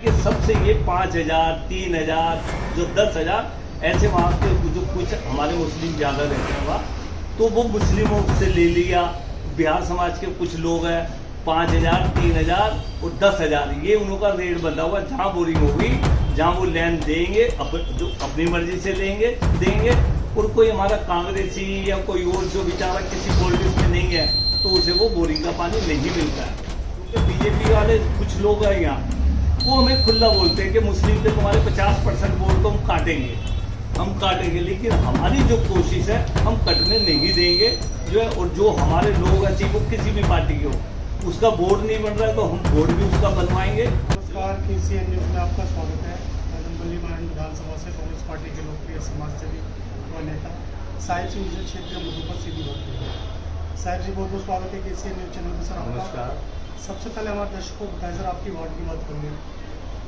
कि सबसे ये 5,000, 3,000, जो 10,000 ऐसे वहाँ के जो कुछ हमारे मुस्लिम ज़्यादा रहते हैं वहाँ, तो वो मुस्लिमों से ले लिया। बिहार समाज के कुछ लोग हैं 5,000, 3,000 और 10,000, ये उनका रेट बंधा हुआ। जहाँ बोरिंग होगी, जहाँ वो लैंड देंगे, जो अपनी मर्जी से देंगे। और कोई हमारा कांग्रेसी या कोई और जो बेचारा किसी पॉलिटिक्स में नहीं है, तो उसे वो बोरिंग का पानी नहीं मिलता है। क्योंकि बीजेपी वाले कुछ लोग हैं यहाँ, वो हमें खुला बोलते हैं कि मुस्लिम से तुम्हारे 50% वोट तो हम काटेंगे, लेकिन हमारी जो कोशिश है हम कटने नहीं देंगे जो है। और जो हमारे लोग हैं, चाहे वो किसी भी पार्टी के हो, उसका वोट नहीं बन रहा है तो हम वोट भी उसका बनवाएंगे। नमस्कार, KCN न्यूज़ में आपका स्वागत है। मैं विधानसभा से कांग्रेस पार्टी के लोकप्रिय समाज सेवी व नेता साहिब सिंह नियोजन क्षेत्र मधुपर सीधी होती है। साहिब जी, बहुत बहुत स्वागत है KCN न्यूज़ चैनल पर। सर नमस्कार। सबसे पहले हमारे दर्शकों को बताएं सर, आपकी वार्ड की बात करेंगे।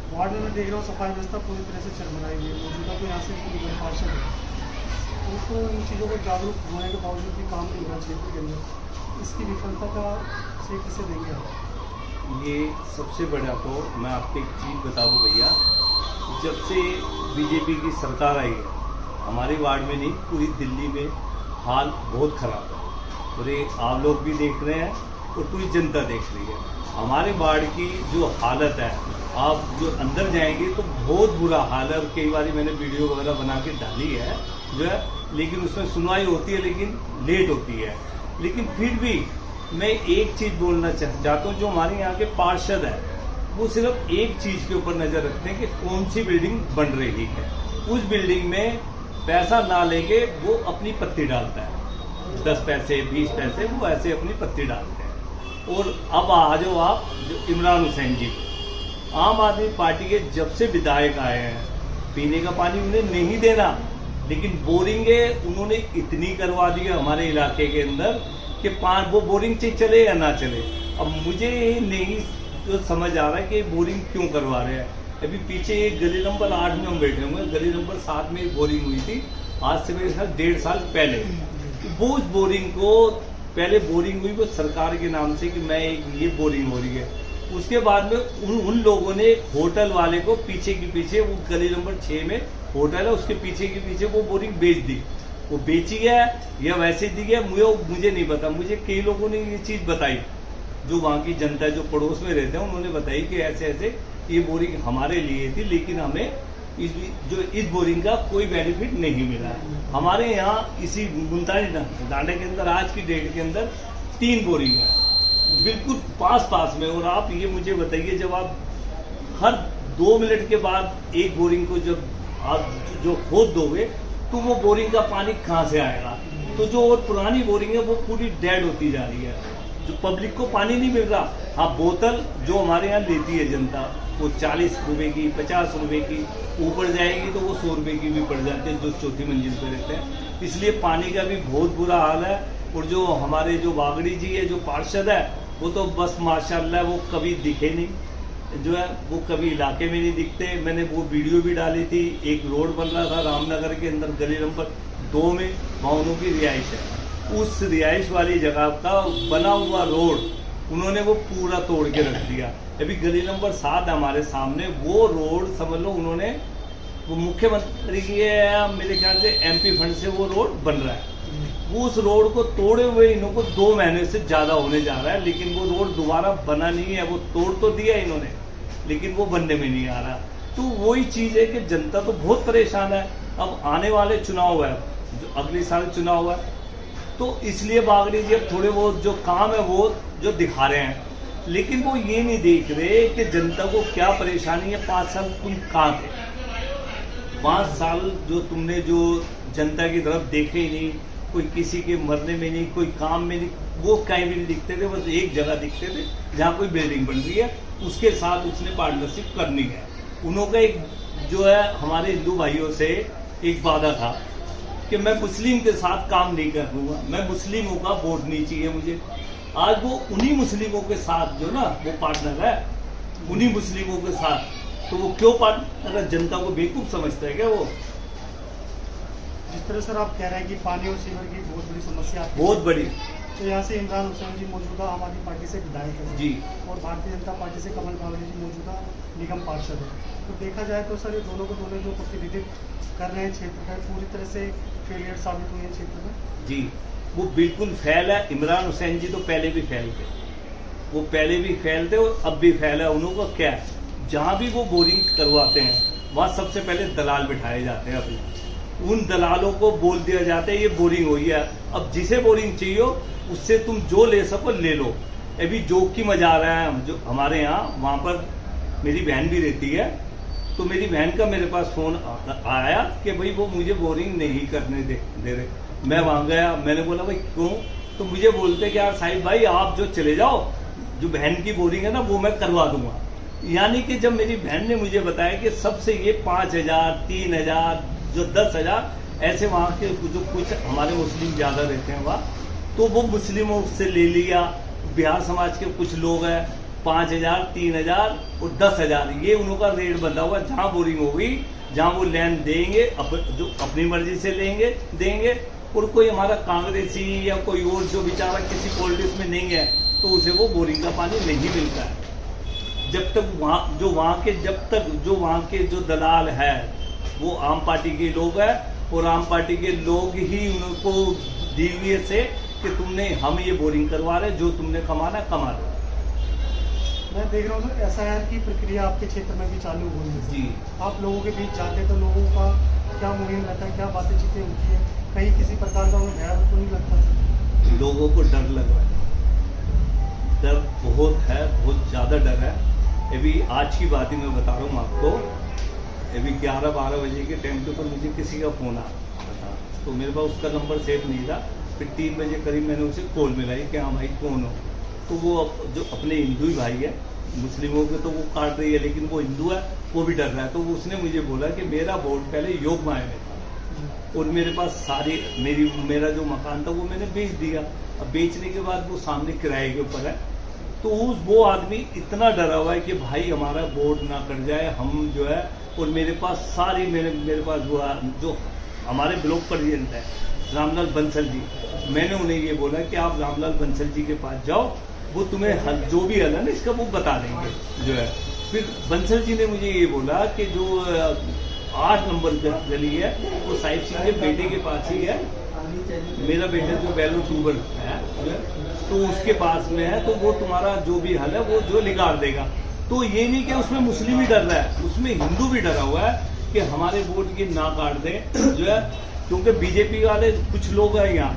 वार्ड में मैं देख रहा हूँ सफाई व्यवस्था पूरी तरह से चरमराई हुई है। मौजूदा को यहाँ से निगम पार्षद है, उनको इन चीज़ों को जागरूक होने के बावजूद भी काम नहीं होना क्षेत्र के अंदर, इसकी विफलता का से किसे देंगे आप? ये सबसे बड़ा तो मैं आपको एक चीज़ बता दूँ भैया, जब से बीजेपी की सरकार आई है, हमारे वार्ड में नहीं पूरी दिल्ली में हाल बहुत ख़राब है। और ये आप लोग भी देख रहे हैं और पूरी जनता देख रही है। हमारे वार्ड की जो हालत है, आप जो अंदर जाएंगे तो बहुत बुरा हाल है। और कई बार मैंने वीडियो वगैरह बना के डाली है जो है, लेकिन उसमें सुनवाई होती है लेकिन लेट होती है। लेकिन फिर भी मैं एक चीज़ बोलना चाहता हूँ, जो हमारे यहाँ के पार्षद है वो सिर्फ एक चीज़ के ऊपर नज़र रखते हैं कि कौन सी बिल्डिंग बन रही है। उस बिल्डिंग में पैसा ना लेके वो अपनी पत्ती डालता है, 10 पैसे 20 पैसे वो ऐसे अपनी पत्ती डालते हैं। और अब आ जाओ आप जो इमरान हुसैन जी, आम आदमी पार्टी के जब से विधायक आए हैं, पीने का पानी उन्हें नहीं देना, लेकिन बोरिंगें उन्होंने इतनी करवा दी है हमारे इलाके के अंदर कि वो बोरिंग चले या ना चले। अब मुझे नहीं जो समझ आ रहा है कि बोरिंग क्यों करवा रहे हैं। अभी पीछे एक गली नंबर 8 में हम बैठे हुए हैं, गली नंबर 7 में एक बोरिंग हुई थी आज से मेरे साथ 1.5 साल पहले। वो उस बोरिंग को पहले बोरिंग हुई वो सरकार के नाम से कि मैं ये बोरिंग हो रही है। उसके बाद में उन लोगों ने होटल वाले को पीछे के पीछे, वो गली नंबर 6 में होटल है, उसके पीछे के पीछे वो बोरिंग बेच दी। वो बेची है या वैसे दी है मुझे नहीं पता। मुझे कई लोगों ने ये चीज़ बताई, जो वहाँ की जनता जो पड़ोस में रहते हैं उन्होंने बताई कि ऐसे ऐसे ये बोरिंग हमारे लिए थी, लेकिन हमें इस बोरिंग का कोई बेनिफिट नहीं मिला। हमारे यहाँ इसी मुल्तानी डांडे के अंदर आज की डेट के अंदर 3 बोरिंग है बिल्कुल पास में। और आप ये मुझे बताइए, जब आप हर 2 मिनट के बाद एक बोरिंग को जब आप जो खोद दोगे तो वो बोरिंग का पानी कहाँ से आएगा? तो जो और पुरानी बोरिंग है वो पूरी डेड होती जा रही है, जो पब्लिक को पानी नहीं मिल रहा। हाँ, बोतल जो हमारे यहाँ लेती है जनता, वो 40 रुपए की, 50 रुपए की, ऊपर जाएगी तो वो 100 रुपए की भी पड़ जाती है जो चौथी मंजिल पे रहते हैं। इसलिए पानी का भी बहुत बुरा हाल है। और जो हमारे जो वागड़ी जी है, जो पार्षद है, वो तो बस माशाल्लाह वो कभी दिखे नहीं, जो है वो कभी इलाके में नहीं दिखते। मैंने वो वीडियो भी डाली थी, एक रोड बन रहा था रामनगर के अंदर गली नंबर 2 में, वहाँ उनकी रिहाइश है। उस रिहाइश वाली जगह का बना हुआ रोड उन्होंने वो पूरा तोड़ के रख दिया। अभी गली नंबर 7 हमारे सामने, वो रोड समझ लो उन्होंने, वो मुख्यमंत्री की है मेरे ख्याल से MP फंड से वो रोड बन रहा है। वो उस रोड को तोड़े हुए इनको 2 महीने से ज़्यादा होने जा रहा है, लेकिन वो रोड दोबारा बना नहीं है। वो तोड़ तो दिया इन्होंने, लेकिन वो बनने में नहीं आ रहा। तो वही चीज़ है कि जनता तो बहुत परेशान है। अब आने वाले चुनाव है, जो अगले साल चुनाव है, तो इसलिए बागड़ी जी अब थोड़े बहुत जो काम है वो जो दिखा रहे हैं, लेकिन वो ये नहीं देख रहे कि जनता को क्या परेशानी है। 5 साल तुम कहाँ थे? 5 साल जो तुमने जो जनता की तरफ देखे ही नहीं, कोई किसी के मरने में नहीं, कोई काम में नहीं, वो कहीं भी नहीं दिखते थे। बस एक जगह दिखते थे जहाँ कोई बिल्डिंग बन रही है, उसके साथ उसने पार्टनरशिप करनी है। उन्होंने एक जो है हमारे हिंदू भाइयों से एक वादा था कि मैं मुस्लिम के साथ काम नहीं करूँगा, मैं मुस्लिमों का वोट नहीं चाहिए मुझे। आज वो उन्हीं मुस्लिमों के साथ जो ना वो पार्टनर है, उन्हीं मुस्लिमों के साथ, तो वो क्यों पार्टनर है? जनता को बेवकूफ़ समझता है क्या वो? जिस तरह सर आप कह रहे हैं कि पानी और सीवर की बहुत बड़ी समस्या है, बहुत बड़ी। तो यहाँ से इमरान हुसैन जी मौजूदा आम आदमी पार्टी से विधायक है जी। और भारतीय जनता पार्टी से कमल बावली जी मौजूदा निगम पार्षद है। तो देखा जाए तो सर ये दोनों को दोनों जो प्रतिनिधित्व कर रहे हैं क्षेत्र का पूरी तरह से फेलियर साबित हुए हैं क्षेत्र में। जी, वो बिल्कुल फेल है। इमरान हुसैन जी तो पहले भी फेल थे, वो पहले भी फेल थे और अब भी फेल है। उन्हों का क्या है, जहाँ भी वो बोरिंग करवाते हैं वहाँ सबसे पहले दलाल बिठाए जाते हैं अपने, उन दलालों को बोल दिया जाता है ये बोरिंग हुई है, अब जिसे बोरिंग चाहिए हो उससे तुम जो ले सको ले लो। अभी जोक की मजा आ रहा है, जो हमारे यहाँ वहाँ पर मेरी बहन भी रहती है, तो मेरी बहन का मेरे पास फोन आया कि भाई वो मुझे बोरिंग नहीं करने दे रहे। मैं वहाँ गया, मैंने बोला भाई क्यों, तो मुझे बोलते कि यार साहिब भाई आप जो चले जाओ, जो बहन की बोरिंग है ना वो मैं करवा दूंगा। यानी कि जब मेरी बहन ने मुझे बताया कि सबसे ये 5,000, 3,000, जो 10,000 ऐसे वहाँ के जो कुछ हमारे मुस्लिम ज़्यादा रहते हैं वहाँ, तो वो मुस्लिमों से ले लिया। बिहार समाज के कुछ लोग हैं 5,000, 3,000 और 10,000, ये उनका रेट बंधा हुआ। जहाँ बोरिंग होगी, जहाँ वो लैंड देंगे, जो अपनी मर्जी से देंगे, और कोई हमारा कांग्रेसी या कोई और जो बेचारा किसी पॉलिटिक्स में नहीं है तो उसे वो बोरिंग का पानी नहीं मिलता है। जब तक वहाँ के जो दलाल है वो आम पार्टी के लोग हैं, और आम पार्टी के लोग ही उनको दिए से कि तुमने हम ये बोरिंग करवा रहे, जो तुमने कमाना कमा लो। मैं देख रहा हूँ सर SIR की प्रक्रिया आपके क्षेत्र में भी चालू हुई है जी। आप लोगों के बीच जाते हैं तो लोगों का क्या मुहिम रहता है, क्या बातें चीतें होती है, कहीं किसी प्रकार का उन्हें भय तो नहीं लगता सर? लोगों को डर लग रहा है, डर बहुत है, बहुत ज़्यादा डर है। अभी आज की बात ही मैं बता रहा हूँ आपको, अभी 11-12 बजे के टाइम के ऊपर मुझे किसी का फ़ोन आया था, तो मेरे पास उसका नंबर सेव नहीं था। फिर 3 बजे करीब मैंने उसे कॉल मिलाई कि हाँ भाई कौन हो, तो वो जो अपने हिंदू ही भाई है, मुस्लिमों के तो वो काट रही है लेकिन वो हिंदू है, वो भी डर रहा है। तो उसने मुझे बोला कि मेरा वोट पहले योग माया में था और मेरे पास सारी मेरा जो मकान था वो मैंने बेच दिया। अब बेचने के बाद वो सामने किराए के ऊपर है, तो वो आदमी इतना डरा हुआ है कि भाई हमारा वोट ना कट जाए, हम जो है। और मेरे पास सारी मेरे पास जो हमारे ब्लॉक प्रेसिडेंट है रामलाल बंसल जी, मैंने उन्हें ये बोला कि आप रामलाल बंसल जी के पास जाओ, वो तुम्हें जो भी हल है ना इसका वो बता देंगे जो है। फिर बंसल जी ने मुझे ये बोला कि जो 8 नंबर गली है वो साहिब सिंह के बेटे के पास ही है, मेरा बेटा जो वैल्यू ट्यूबर है तो उसके पास में है, तो वो तुम्हारा जो भी हल है वो जो निकाल देगा। तो ये नहीं कि उसमें मुस्लिम ही डर रहा है, उसमें हिंदू भी डरा हुआ है कि हमारे वोट की ना काट दें जो है, क्योंकि बीजेपी वाले कुछ लोग हैं यहाँ,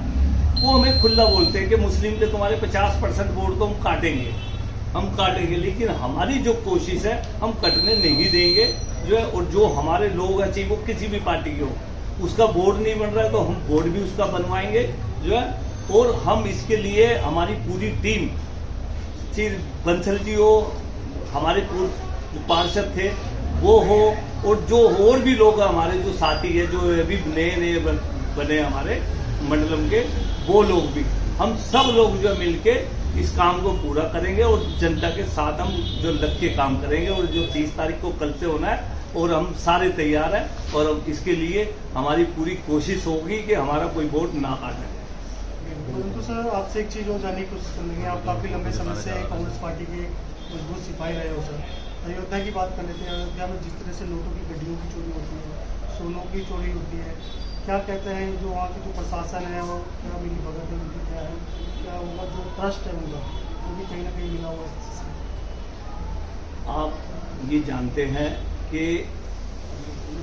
वो हमें खुला बोलते हैं कि मुस्लिम के तुम्हारे 50% वोट तो हम काटेंगे, लेकिन हमारी जो कोशिश है हम कटने नहीं देंगे जो है। और जो हमारे लोग हैं, चाहे वो किसी भी पार्टी के हो, उसका बोर्ड नहीं बन रहा है तो हम बोर्ड भी उसका बनवाएंगे जो है। और हम इसके लिए हमारी पूरी टीम, सिर्फ बंसल जी हो, हमारे पूर्व पार्षद थे वो हो, और जो और भी लोग हमारे जो साथी है जो अभी नए बने हमारे मंडलम के, वो लोग भी, हम सब लोग जो मिलके इस काम को पूरा करेंगे और जनता के साथ हम जो लग के काम करेंगे। और जो 30 तारीख को कल से होना है और हम सारे तैयार हैं, और इसके लिए हमारी पूरी कोशिश होगी कि हमारा कोई वोट ना काटे। परंतु सर आपसे एक चीज़ और जानने की कोशिश करेंगे, आप काफ़ी लंबे समय से कांग्रेस पार्टी के मजबूत सिपाही रहे हो सर। अयोध्या की बात कर लेते हैं, अयोध्या में जिस तरह से नोटों की गड्डियों की चोरी होती है, सोनों की चोरी होती है, क्या कहते हैं जो वहाँ की जो प्रशासन है वो क्या मिली भगत है उनकी, क्या है क्या होगा, जो ट्रस्ट है उनका वो भी कहीं ना कहीं मिला हुआ है। आप ये जानते हैं कि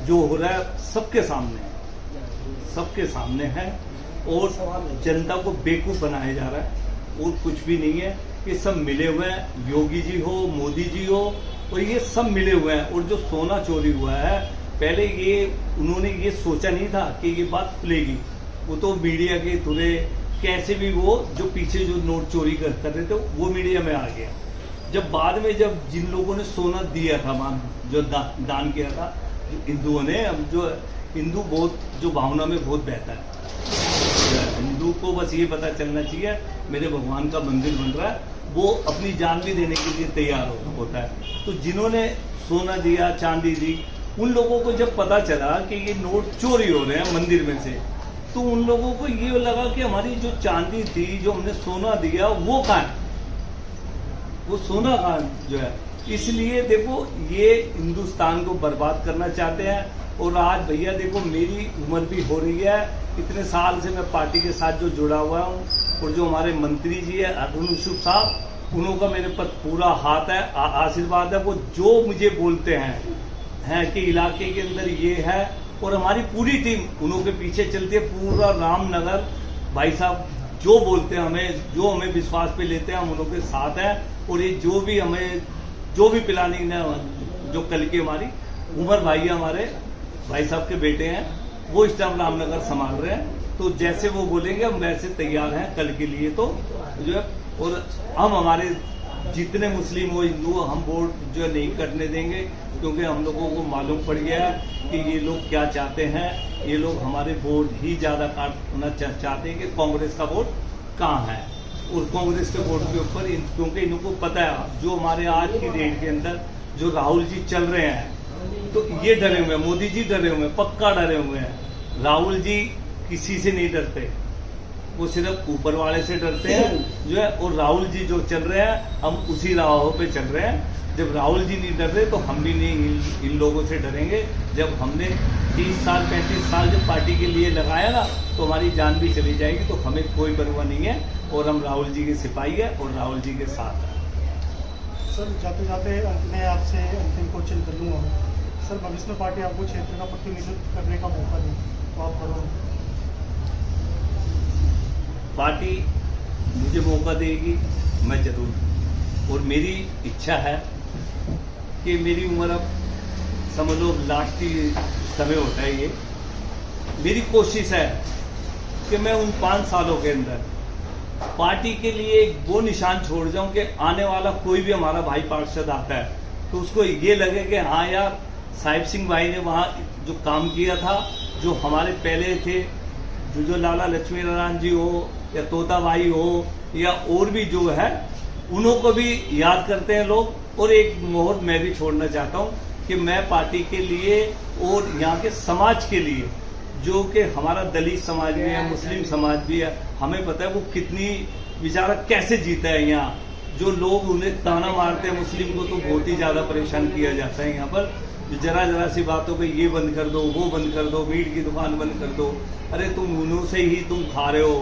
जो हो रहा है सबके सामने है और जनता को बेवकूफ़ बनाया जा रहा है और कुछ भी नहीं है। ये सब मिले हुए हैं, योगी जी हो, मोदी जी हो, और ये सब मिले हुए हैं। और जो सोना चोरी हुआ है, पहले उन्होंने ये सोचा नहीं था कि ये बात खुलेगी, वो तो मीडिया के थ्रू कैसे भी वो जो पीछे जो नोट चोरी कर रहे थे वो मीडिया में आ गया। जब बाद में जब जिन लोगों ने सोना दिया था, जो दान किया था हिंदुओं ने, जो हिंदू बहुत जो भावना में बहुत बहता है, हिंदू को बस ये पता चलना चाहिए मेरे भगवान का मंदिर बन रहा है, वो अपनी जान भी देने के लिए तैयार होता है। तो जिन्होंने सोना दिया, चांदी दी, उन लोगों को जब पता चला कि ये नोट चोरी हो रहे हैं मंदिर में से, तो उन लोगों को ये लगा कि हमारी जो चांदी थी, जो हमने सोना दिया, वो कहाँ है, वो सोना कहाँ जो है। इसलिए देखो ये हिंदुस्तान को बर्बाद करना चाहते हैं। और आज भैया देखो मेरी उम्र भी हो रही है, इतने साल से मैं पार्टी के साथ जो जुड़ा हुआ हूँ, और जो हमारे मंत्री जी है अरुण यूसुफ साहब, उनका मेरे पर पूरा हाथ है, आशीर्वाद है। वो जो मुझे बोलते हैं कि इलाके के अंदर ये है, और हमारी पूरी टीम उन्हों के पीछे चलती है। पूरा रामनगर भाई साहब जो बोलते हैं हमें, जो हमें विश्वास पे लेते हैं, हम उन्हों के साथ हैं। और ये जो भी प्लानिंग है, जो कल की हमारी उमर भाई हमारे भाई साहब के बेटे हैं, वो इस टाइम रामनगर संभाल रहे हैं। तो जैसे वो बोलेंगे हम वैसे तैयार हैं कल के लिए। तो जो है, और हम हमारे जितने मुस्लिम हो हिंदू हो, हम वोट जो है नहीं करने देंगे, क्योंकि हम लोगों को मालूम पड़ गया है कि ये लोग क्या चाहते हैं। ये लोग हमारे वोट ही ज्यादा काटना चाहते हैं कि कांग्रेस का वोट कहाँ है, और कांग्रेस के वोट के ऊपर क्योंकि इनको पता है जो हमारे आज की डेट के अंदर जो राहुल जी चल रहे हैं, तो ये डरे हुए हैं, मोदी जी डरे हुए हैं, पक्का डरे हुए हैं। राहुल जी किसी से नहीं डरते, वो सिर्फ ऊपर वाले से डरते हैं जो है। और राहुल जी जो चल रहे हैं, हम उसी राहों पे चल रहे हैं। जब राहुल जी नहीं डर रहे तो हम भी नहीं इन लोगों से डरेंगे। जब हमने 30 साल 35 साल जब पार्टी के लिए लगाया ना, तो हमारी जान भी चली जाएगी, तो हमें कोई परवाह नहीं है। और हम राहुल जी के सिपाही है और राहुल जी के साथ हैं। सर जाते जाते मैं आपसे अंतिम क्वेश्चन कर लूँगा सर, भविष्य में पार्टी आपको क्षेत्र का प्रतिनिधित्व करने का मौका दे तो आप करोगे? पार्टी मुझे मौका देगी, मैं जरूर। और मेरी इच्छा है कि मेरी उम्र अब समझ लो लास्ट ही समय होता है ये, मेरी कोशिश है कि मैं उन 5 सालों के अंदर पार्टी के लिए वो निशान छोड़ जाऊं कि आने वाला कोई भी हमारा भाई पार्षद आता है तो उसको ये लगे कि हाँ यार साहिब सिंह भाई ने वहाँ जो काम किया था, जो हमारे पहले थे, जो लाला लक्ष्मी नारायण जी हो या तोता भाई हो या और भी जो है, उन्हों को भी याद करते हैं लोग। और एक मोहर मैं भी छोड़ना चाहता हूँ कि मैं पार्टी के लिए और यहाँ के समाज के लिए, जो कि हमारा दलित समाज भी है, मुस्लिम समाज भी है, हमें पता है वो कितनी बेचारा कैसे जीता है यहाँ। जो लोग उन्हें ताना मारते हैं मुस्लिम को, तो बहुत ही ज्यादा परेशान किया जाता है यहाँ पर। जरा सी बातों पे ये बंद कर दो, वो बंद कर दो, मीट की दुकान बंद कर दो। अरे तुम उन्हों से ही तुम खा रहे हो,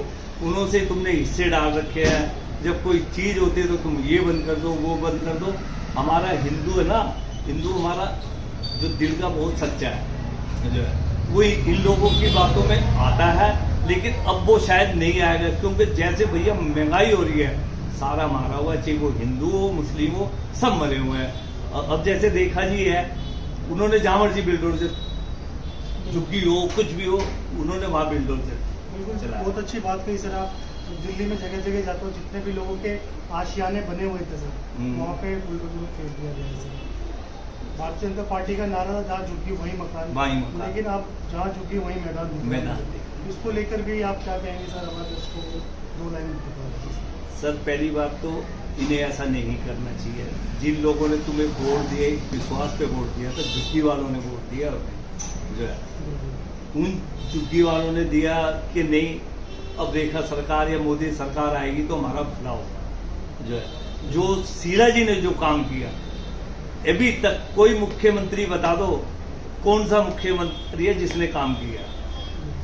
उन्हों से तुमने हिस्से डाल रखे हैं। जब कोई चीज होती है तो तुम ये बंद कर दो, वो बंद कर दो। हमारा हिंदू है ना, हिंदू हमारा जो दिल का बहुत सच्चा है, जो है वो इन लोगों की बातों में आता है। लेकिन अब वो शायद नहीं आएगा, क्योंकि जैसे भैया महंगाई हो रही है, सारा मारा हुआ, चाहे वो हिंदू हो मुस्लिम हो, सब मरे हुए हैं। अब जैसे देखा जी है, उन्होंने जहां मर्जी बिल्डर से झुग्गी हो कुछ भी हो, उन्होंने वहां बिल्डर से बिल्कुल बहुत अच्छी बात कही सर। आप दिल्ली में जगह जगह जाते हो, जितने भी लोगों के आशियाने बने हुए थे सर, वहाँ पे बुलडोजर फेंक दिया गया सर। भारतीय जनता पार्टी का नारा था जहाँ झुग्गी वही मकान, लेकिन आप जहाँ झुग्गी वही मैदान। इसको लेकर भी आप क्या कहेंगे सर हमारे दर्शकों को? 2 लाइन में सर, पहली बात तो इन्हें ऐसा नहीं करना चाहिए। जिन लोगों ने तुम्हें वोट दिए, विश्वास पे वोट दिया, तो झुग्गी वालों ने वोट दिया जो है, उन झुग्गी वालों ने दिया कि नहीं अब रेखा सरकार या मोदी सरकार आएगी तो हमारा भला होगा जो है। जो शीला जी ने जो काम किया, अभी तक कोई मुख्यमंत्री बता दो कौन सा मुख्यमंत्री है जिसने काम किया।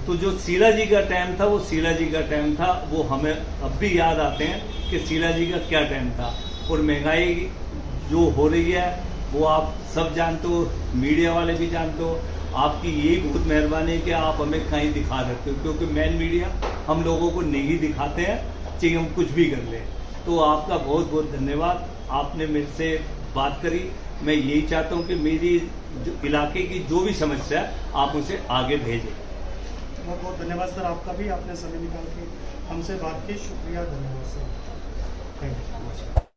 तो जो शीला जी का टाइम था, वो शीला जी का टाइम था, वो हमें अब भी याद आते हैं कि शीला जी का क्या टाइम था। और महंगाई जो हो रही है वो आप सब जानते हो, मीडिया वाले भी जानते हो। आपकी यही बहुत मेहरबानी है कि आप हमें कहीं दिखा सकते हो, क्योंकि मेन मीडिया हम लोगों को नहीं दिखाते हैं, चाहे हम कुछ भी कर लें। तो आपका बहुत बहुत धन्यवाद, आपने मेरे से बात करी। मैं यही चाहता हूँ कि मेरी जो इलाके की जो भी समस्या है आप उसे आगे भेजें। बहुत बहुत धन्यवाद सर आपका भी, आपने समय निकाल के हमसे बात की। शुक्रिया, धन्यवाद सर, थैंक यू।